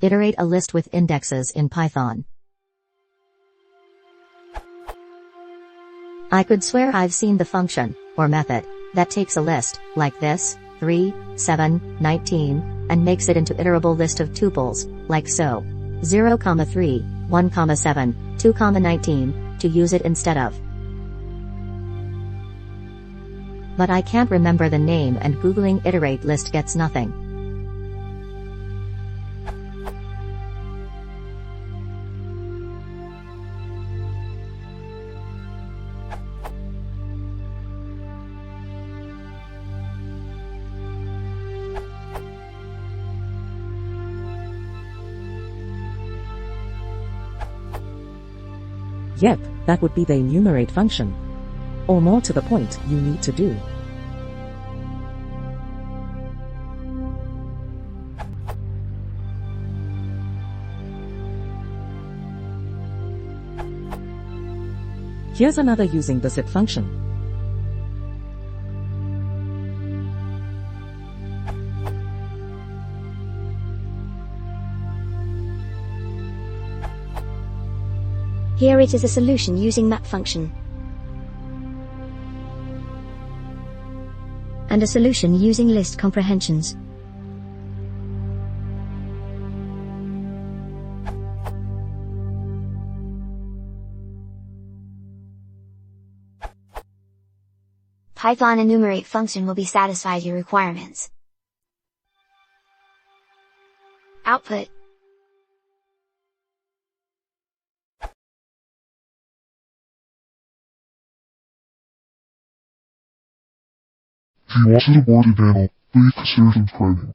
Iterate a list with indexes in Python. I could swear I've seen the function, or method, that takes a list, like this, 3, 7, 19, and makes it into iterable list of tuples, like so. 0, 3, 1, 7, 2, 19, to use it instead of. But I can't remember the name and googling iterate list gets nothing. Yep, that would be the enumerate function. Or more to the point, you need to do. Here's another using the zip function. Here it is a solution using map function. And a solution using list comprehensions. Python enumerate function will be satisfy your requirements. Output. If you want to support the channel, please consider subscribing.